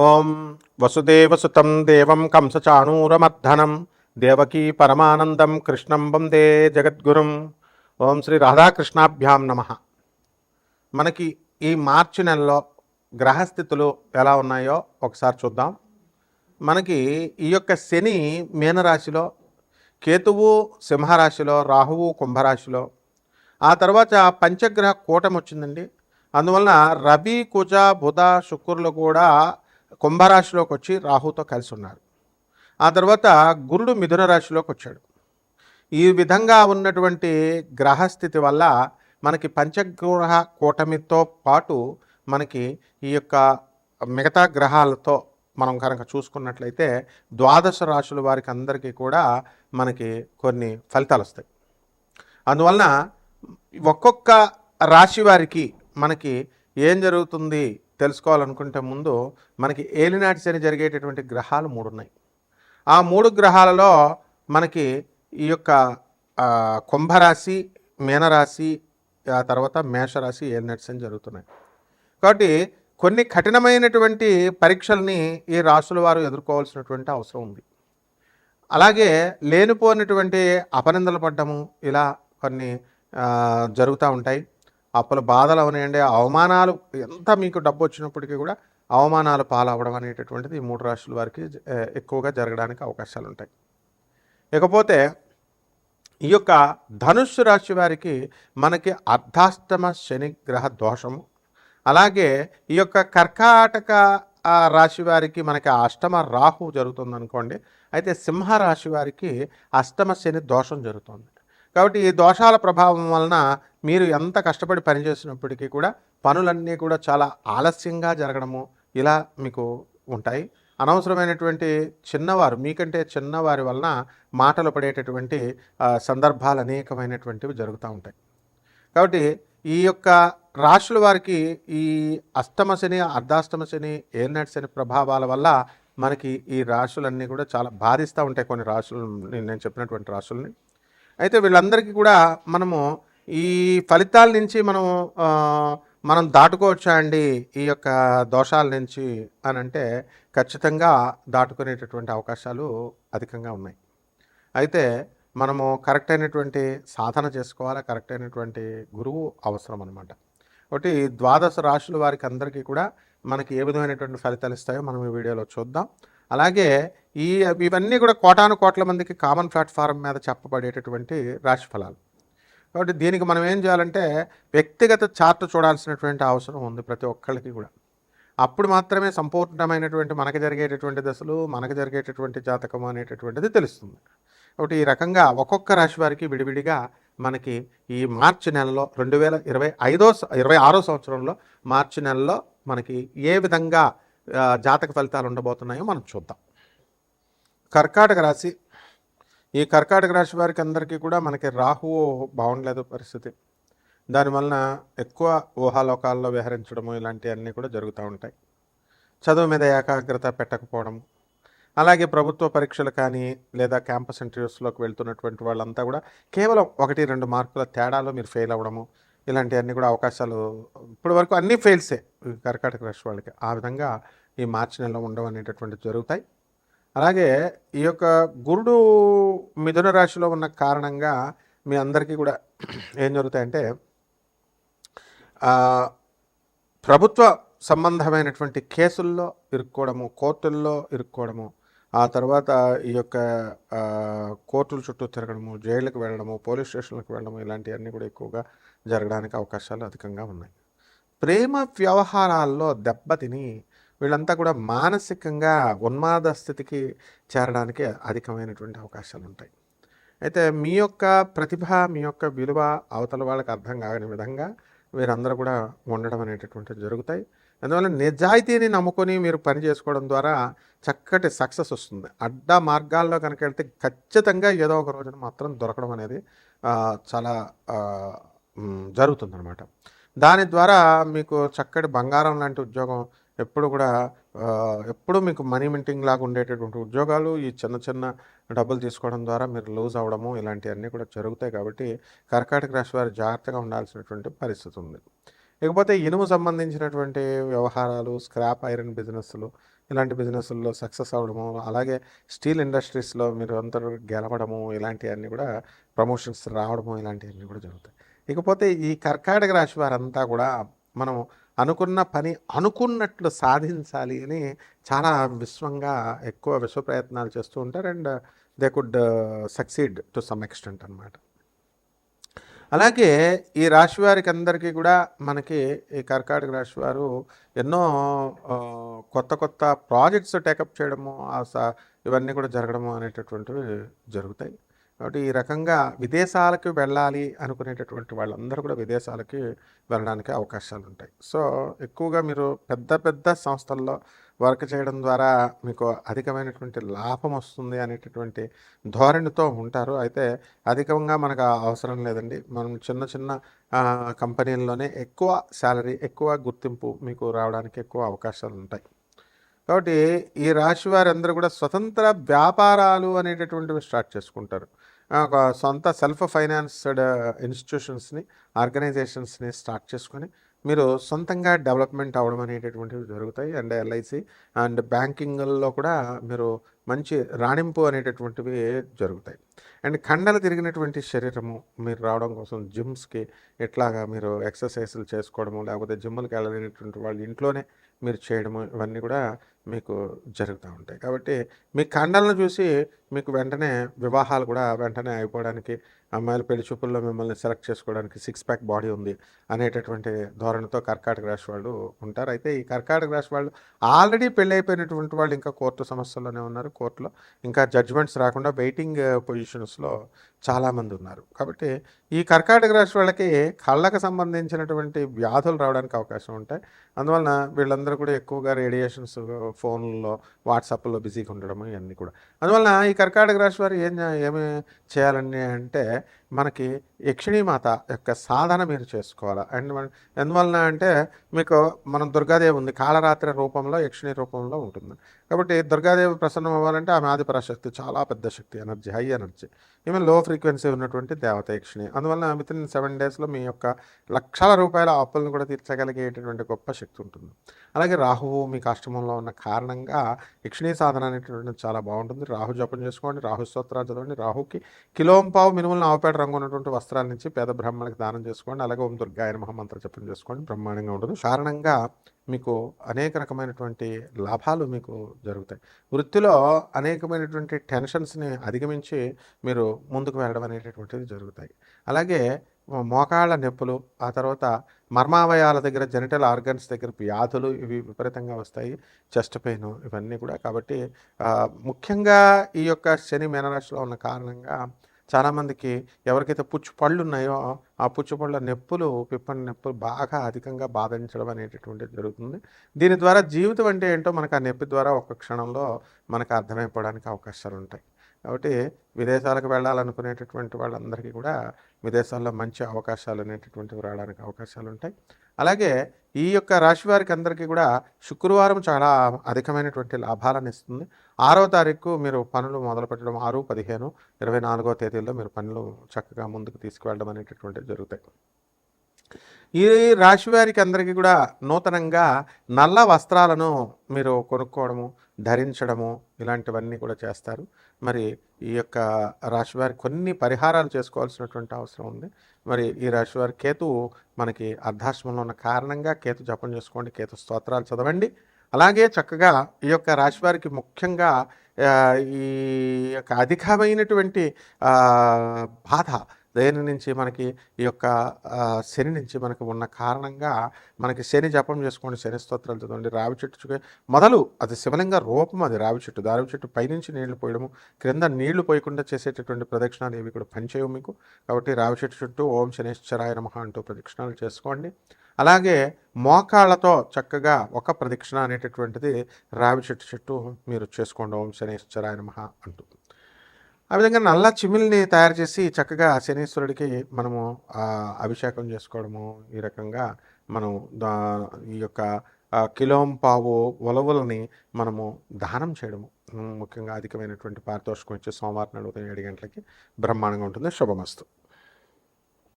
ఓం వసుదేవసుతం దేవం కంసచాణూరమర్ధనం దేవకీ పరమానందం కృష్ణం వందే జగద్గురుం. ఓం శ్రీ రాధాకృష్ణాభ్యాం నమ. మనకి ఈ మార్చి నెలలో గ్రహస్థితులు ఎలా ఉన్నాయో ఒకసారి చూద్దాం. మనకి ఈ యొక్క శని మీనరాశిలో, కేతువు సింహరాశిలో, రాహువు కుంభరాశిలో, ఆ తర్వాత పంచగ్రహ కూటమి వచ్చిందండి. అందువలన రవి కుజ బుధ శుక్రులు కూడా కుంభరాశిలోకి వచ్చి రాహుతో కలిసి ఉన్నారు. ఆ తర్వాత గురుడు మిథున రాశిలోకి వచ్చాడు. ఈ విధంగా ఉన్నటువంటి గ్రహస్థితి వల్ల మనకి పంచగ్రహ కూటమితో పాటు మనకి ఈ యొక్క మిగతా గ్రహాలతో మనం కనుక చూసుకున్నట్లయితే ద్వాదశ రాశుల వారికి అందరికీ కూడా మనకి కొన్ని ఫలితాలు వస్తాయి. అందువలన ఒక్కొక్క రాశి వారికి మనకి ఏం జరుగుతుంది తెలుసుకోవాలనుకుంటే ముందు మనకి ఏలినాటి శని జరిగేటటువంటి గ్రహాలు 3 ఉన్నాయి. ఆ 3 గ్రహాలలో మనకి ఈ యొక్క కుంభరాశి, మీనరాశి, ఆ తర్వాత మేషరాశి ఏలినాటి శని జరుగుతున్నాయి. కాబట్టి కొన్ని కఠినమైనటువంటి పరీక్షల్ని ఈ రాశుల వారు ఎదుర్కోవాల్సినటువంటి అవసరం ఉంది. అలాగే లేనిపోయినటువంటి అపనిందలు పడ్డము ఇలా కొన్ని జరుగుతూ ఉంటాయి. అప్పుల బాధలు అవనివ్వండి, అవమానాలు, ఎంత మీకు డబ్బు వచ్చినప్పటికీ కూడా అవమానాలు పాలవడం అనేటటువంటిది ఈ 3 రాశుల వారికి ఎక్కువగా జరగడానికి అవకాశాలు ఉంటాయి. ఇకపోతే ఈ యొక్క ధనుస్సు రాశి వారికి మనకి అర్ధాష్టమ శని గ్రహ దోషము, అలాగే ఈ యొక్క కర్కాటక రాశి వారికి మనకి అష్టమ రాహు జరుగుతుంది అనుకోండి. అయితే సింహరాశి వారికి అష్టమ శని దోషం జరుగుతుంది. కాబట్టి ఈ దోషాల ప్రభావం వలన మీరు ఎంత కష్టపడి పనిచేసినప్పటికీ కూడా పనులన్నీ కూడా చాలా ఆలస్యంగా జరగడము ఇలా మీకు ఉంటాయి. అనవసరమైనటువంటి చిన్నవారు, మీకంటే చిన్నవారి వలన మాటలు పడేటటువంటి సందర్భాలు అనేకమైనటువంటివి జరుగుతూ ఉంటాయి. కాబట్టి ఈ యొక్క రాశుల వారికి ఈ అష్టమ శని, అర్ధాష్టమ శని, ఏలినాటి శని ప్రభావాల వల్ల మనకి ఈ రాశులన్నీ కూడా చాలా బాధిస్తూ ఉంటాయి. కొన్ని రాశులు, నేను చెప్పినటువంటి రాశుల్ని. అయితే వీళ్ళందరికీ కూడా మనము ఈ ఫలితాల నుంచి మనం దాటుకోవచ్చా అండి ఈ యొక్క దోషాల నుంచి అని అంటే ఖచ్చితంగా దాటుకునేటటువంటి అవకాశాలు అధికంగా ఉన్నాయి. అయితే మనము కరెక్ట్ అయినటువంటి సాధన చేసుకోవాలి, కరెక్ట్ అయినటువంటి గురువు అవసరం అనమాట. ఒకటి ద్వాదశ రాశుల వారికి అందరికీ కూడా మనకి ఏ విధమైనటువంటి ఫలితాలు ఇస్తాయో మనం ఈ వీడియోలో చూద్దాం. అలాగే ఇవన్నీ కూడా కోటాను కోట్ల మందికి కామన్ ప్లాట్ఫారం మీద చెప్పబడేటటువంటి రాశి ఫలాలు. కాబట్టి దీనికి మనం ఏం చేయాలంటే వ్యక్తిగత చార్ట్ చూడాల్సినటువంటి అవసరం ఉంది ప్రతి ఒక్కళ్ళకి కూడా. అప్పుడు మాత్రమే సంపూర్ణమైనటువంటి మనకి జరిగేటటువంటి దశలు, మనకి జరిగేటటువంటి జాతకం అనేటటువంటిది తెలుస్తుంది. కాబట్టి ఈ రకంగా ఒక్కొక్క రాశి వారికి విడివిడిగా మనకి ఈ మార్చి నెలలో 2026 సంవత్సరంలో మార్చి నెలలో మనకి ఏ విధంగా జాతక ఫలితాలు ఉండబోతున్నాయో మనం చూద్దాం. కర్కాటక రాశి, ఈ కర్కాటక రాశి వారికి అందరికీ కూడా మనకి రాహువు బాగుండలేదు పరిస్థితి. దానివలన ఎక్కువ ఊహాలోకాల్లో విహరించడము ఇలాంటివన్నీ కూడా జరుగుతూ ఉంటాయి. చదువు మీద ఏకాగ్రత పెట్టకపోవడం, అలాగే ప్రభుత్వ పరీక్షలు కానీ లేదా క్యాంపస్ ఇంటర్వ్యూస్లోకి వెళ్తున్నటువంటి వాళ్ళంతా కూడా కేవలం 1-2 మార్కుల తేడాలో మీరు ఫెయిల్ అవ్వడము ఇలాంటివన్నీ కూడా అవకాశాలు ఇప్పటి వరకు అన్నీ ఫెయిల్సే కర్కాటక రాశి వాళ్ళకి. ఆ విధంగా ఈ మార్చి నెలలో ఉండడం అనేటటువంటివి జరుగుతాయి. అలాగే ఈ యొక్క గురుడు మిథున రాశిలో ఉన్న కారణంగా మీ అందరికీ కూడా ఏం జరుగుతాయంటే ప్రభుత్వ సంబంధమైనటువంటి కేసుల్లో ఇరుక్కోవడము, కోర్టుల్లో ఇరుక్కోవడము, ఆ తర్వాత ఈ యొక్క కోర్టుల చుట్టూ తిరగడము, జైళ్ళకి వెళ్ళడము, పోలీస్ స్టేషన్లకు వెళ్ళడము ఇలాంటివన్నీ కూడా ఎక్కువగా జరగడానికి అవకాశాలు అధికంగా ఉన్నాయి. ప్రేమ వ్యవహారాల్లో దెబ్బతిని వీళ్ళంతా కూడా మానసికంగా ఉన్మాద స్థితికి చేరడానికి అధికమైనటువంటి అవకాశాలు ఉంటాయి. అయితే మీ యొక్క ప్రతిభ, మీ యొక్క విలువ అవతల వాళ్ళకి అర్థం కాని విధంగా వీరందరూ కూడా ఉండడం అనేటటువంటివి జరుగుతాయి. అందువల్ల నిజాయితీని నమ్ముకొని మీరు పని చేసుకోవడం ద్వారా చక్కటి సక్సెస్ వస్తుంది. అడ్డ మార్గాల్లో కనుక వెళ్తే ఖచ్చితంగా ఏదో ఒక రోజున మాత్రం దొరకడం అనేది చాలా జరుగుతుందన్నమాట. దాని ద్వారా మీకు చక్కటి బంగారం లాంటి ఉద్యోగం, ఎప్పుడు మీకు మనీ మింటింగ్ లాగా ఉండేటటువంటి ఉద్యోగాలు, ఈ చిన్న చిన్న డబ్బులు తీసుకోవడం ద్వారా మీరు లూజ్ అవ్వడము ఇలాంటివన్నీ కూడా జరుగుతాయి. కాబట్టి కర్కాటక రాశి వారు జాగ్రత్తగా ఉండాల్సినటువంటి పరిస్థితి ఉంది. ఇకపోతే ఇనుము సంబంధించినటువంటి వ్యవహారాలు, స్క్రాప్ ఐరన్ బిజినెస్లు, ఇలాంటి బిజినెస్ల్లో సక్సెస్ అవ్వడము, అలాగే స్టీల్ ఇండస్ట్రీస్లో మీరు అందరూ గెలవడము, ఇలాంటివన్నీ కూడా ప్రమోషన్స్ రావడము, ఇలాంటివన్నీ కూడా జరుగుతాయి. ఇకపోతే ఈ కర్కాటక రాశి వారంతా కూడా మనం అనుకున్న పని అనుకున్నట్లు సాధించాలి అని చాలా ఎక్కువ విశ్వ ప్రయత్నాలు చేస్తూ ఉంటారు. And they could succeed to some extent అనమాట. అలాగే ఈ రాశి వారికి అందరికీ కూడా మనకి ఈ కర్కాటక రాశి వారు ఎన్నో కొత్త కొత్త ప్రాజెక్ట్స్ టేకప్ చేయడము, ఇవన్నీ కూడా జరగడము అనేటటువంటివి జరుగుతాయి. కాబట్టి ఈ రకంగా విదేశాలకు వెళ్ళాలి అనుకునేటటువంటి వాళ్ళందరూ కూడా విదేశాలకి వెళ్ళడానికి అవకాశాలు ఉంటాయి. సో ఎక్కువగా మీరు పెద్ద పెద్ద సంస్థల్లో వర్క్ చేయడం ద్వారా మీకు అధికమైనటువంటి లాభం వస్తుంది అనేటటువంటి ధోరణితో ఉంటారు. అయితే అధికంగా మనకు అవసరం లేదండి. మనం చిన్న చిన్న కంపెనీల్లోనే ఎక్కువ శాలరీ, ఎక్కువ గుర్తింపు మీకు రావడానికి ఎక్కువ అవకాశాలు ఉంటాయి. కాబట్టి ఈ రాశి వారందరూ కూడా స్వతంత్ర వ్యాపారాలు అనేటటువంటివి స్టార్ట్ చేసుకుంటారు. ఒక సొంత సెల్ఫ్ ఫైనాన్స్డ్ ఇన్స్టిట్యూషన్స్ని, ఆర్గనైజేషన్స్ని స్టార్ట్ చేసుకొని మీరు సొంతంగా డెవలప్మెంట్ అవ్వడం అనేటటువంటివి జరుగుతాయి. అండ్ ఎల్ఐసి అండ్ బ్యాంకింగ్లో కూడా మీరు మంచి రాణింపు అనేటటువంటివి జరుగుతాయి. అండ్ కండలు తిరిగినటువంటి శరీరము మీరు రావడం కోసం జిమ్స్కి ఇట్లాగా మీరు ఎక్సర్సైజులు చేసుకోవడము, లేకపోతే జిమ్లకు వెళ్ళలేనటువంటి వాళ్ళు ఇంట్లోనే మీరు చేయడము, ఇవన్నీ కూడా మీకు జరుగుతూ ఉంటాయి. కాబట్టి మీ కండలను చూసి మీకు వెంటనే వివాహాలు కూడా వెంటనే అయిపోవడానికి, అమ్మాయిల పెళ్లి చూపుల్లో మిమ్మల్ని సెలెక్ట్ చేసుకోవడానికి 6 ప్యాక్ బాడీ ఉంది అనేటటువంటి ధోరణితో కర్కాటక రాశి వాళ్ళు ఉంటారు. అయితే ఈ కర్కాటక రాశి వాళ్ళు ఆల్రెడీ పెళ్ళి అయిపోయినటువంటి వాళ్ళు ఇంకా కోర్టు సమస్యల్లోనే ఉన్నారు. కోర్టులో ఇంకా జడ్జిమెంట్స్ రాకుండా వెయిటింగ్ పొజిషన్స్లో చాలామంది ఉన్నారు. కాబట్టి ఈ కర్కాటక రాశి వాళ్ళకి కళ్ళకు సంబంధించినటువంటి వ్యాధులు రావడానికి అవకాశం ఉంటాయి. అందువలన వీళ్ళందరూ కూడా ఎక్కువగా రేడియేషన్స్, ఫోన్లలో, వాట్సాప్లో బిజీగా ఉండడం, ఇవన్నీ కూడా. అందువలన ఈ కర్కాటక రాశి వారు ఏమి చేయాలని అంటే మనకి యక్షిణీమాత యొక్క సాధన మీరు చేసుకోవాలి. అండ్ ఎందువలన అంటే మీకు మనం దుర్గాదేవి ఉంది, కాళరాత్రి రూపంలో, యక్షిణీ రూపంలో ఉంటుంది. కాబట్టి దుర్గాదేవి ప్రసన్నం అవ్వాలంటే ఆమె ఆదిపరాశక్తి, చాలా పెద్ద శక్తి, ఎనర్జీ, హై ఎనర్జీ. ఈమె లో ఫ్రీక్వెన్సీ ఉన్నటువంటి దేవత యక్షిణి. అందువలన వితిన్ 7 డేస్లో మీ యొక్క లక్షల రూపాయల అప్పులను కూడా తీర్చగలిగేటటువంటి గొప్ప శక్తి ఉంటుంది. అలాగే రాహువు మీకు అష్టమంలో ఉన్న కారణంగా యక్షిణీ సాధన అనేటటువంటిది చాలా బాగుంటుంది. రాహు జపం చేసుకోండి, రాహు స్తోత్రాలు చదవండి. రాహుకి కిలోంపావు మినుములను ఆవుపేట రంగు ఉన్నటువంటి వస్త్రాల నుంచి పేద బ్రాహ్మణులకు దానం చేసుకోండి. అలాగే ఓం దుర్గాయ నమః మంత్ర జపం చేసుకోండి, బ్రహ్మాండంగా ఉంటుంది. కారణంగా మీకు అనేక రకమైనటువంటి లాభాలు మీకు జరుగుతాయి. వృత్తిలో అనేకమైనటువంటి టెన్షన్స్ని అధిగమించి మీరు ముందుకు వెళ్ళడం అనేటటువంటిది జరుగుతాయి. అలాగే మోకాళ్ళ నొప్పులు, ఆ తర్వాత మర్మావయాల దగ్గర, జెనిటల్ ఆర్గన్స్ దగ్గర వ్యాధులు ఇవి విపరీతంగా వస్తాయి. చెస్ట్ పెయిన్, ఇవన్నీ కూడా. కాబట్టి ముఖ్యంగా ఈ యొక్క శని మీనరాశిలో ఉన్న కారణంగా చాలామందికి ఎవరికైతే పుచ్చు పళ్ళు ఉన్నాయో ఆ పుచ్చుపళ్ళ నొప్పులు, పిప్పని నొప్పులు బాగా అధికంగా బాధించడం అనేటటువంటిది జరుగుతుంది. దీని ద్వారా జీవితం అంటే ఏంటో మనకు ఆ నొప్పి ద్వారా ఒక క్షణంలో మనకు అర్థమైపోవడానికి అవకాశాలు ఉంటాయి. కాబట్టి విదేశాలకు వెళ్ళాలనుకునేటటువంటి వాళ్ళందరికీ కూడా విదేశాల్లో మంచి అవకాశాలు అనేటటువంటివి రావడానికి అవకాశాలు ఉంటాయి. అలాగే ఈ యొక్క రాశి వారికి అందరికీ కూడా శుక్రవారం చాలా అధికమైనటువంటి లాభాలను ఇస్తుంది. 6వ తారీఖు మీరు పనులు మొదలు పెట్టడం, 6, 15, 24వ తేదీల్లో మీరు పనులు చక్కగా ముందుకు తీసుకువెళ్ళడం అనేటటువంటివి జరుగుతాయి. ఈ రాశి వారికి అందరికీ కూడా నూతనంగా నల్ల వస్త్రాలను మీరు కొనుక్కోవడము, ధరించడము, ఇలాంటివన్నీ కూడా చేస్తారు. మరి ఈ యొక్క రాశి వారికి కొన్ని పరిహారాలు చేసుకోవాల్సినటువంటి అవసరం ఉంది. మరి ఈ రాశి వారి కేతువు మనకి అర్ధాశ్రమంలో ఉన్న కారణంగా కేతు జపం చేసుకోండి, కేతు స్తోత్రాలు చదవండి. అలాగే చక్కగా ఈ యొక్క రాశి వారికి ముఖ్యంగా ఈ యొక్క అధికమైనటువంటి బాధ దేని నుంచి మనకి ఈ యొక్క శని నుంచి మనకు ఉన్న కారణంగా మనకి శని జపం చేసుకోండి, శని స్తోత్రాలు చదవండి. రావి చెట్టు మొదలు అది శివలింగ రూపం, అది రావి చెట్టు పైనుంచి నీళ్లు పోయడము, క్రింద నీళ్లు పోయకుండా చేసేటటువంటి ప్రదక్షిణాలు ఏవి కూడా పనిచేయవు మీకు. కాబట్టి రావి చెట్టు చుట్టూ ఓం శనేశ్వరాయ నమః అంటూ ప్రదక్షిణాలు చేసుకోండి. అలాగే మోకాళ్ళతో చక్కగా ఒక ప్రదక్షిణ అనేటటువంటిది రావి చెట్టు చుట్టూ మీరు చేసుకోండి, ఓం శనేశ్వరాయ నమః అంటూ. ఆ విధంగా నల్ల చిమిల్ని తయారు చేసి చక్కగా శనీశ్వరుడికి మనము అభిషేకం చేసుకోవడము, ఈ రకంగా మనం ఈ యొక్క కిలోంపావు ఉలవలని మనము దానం చేయడము, ముఖ్యంగా అధికమైనటువంటి పారితోషికం ఇచ్చే సోమవారం నాడు ఉదయం 7 గంటలకి బ్రహ్మాండంగా ఉంటుంది. శుభమస్తు.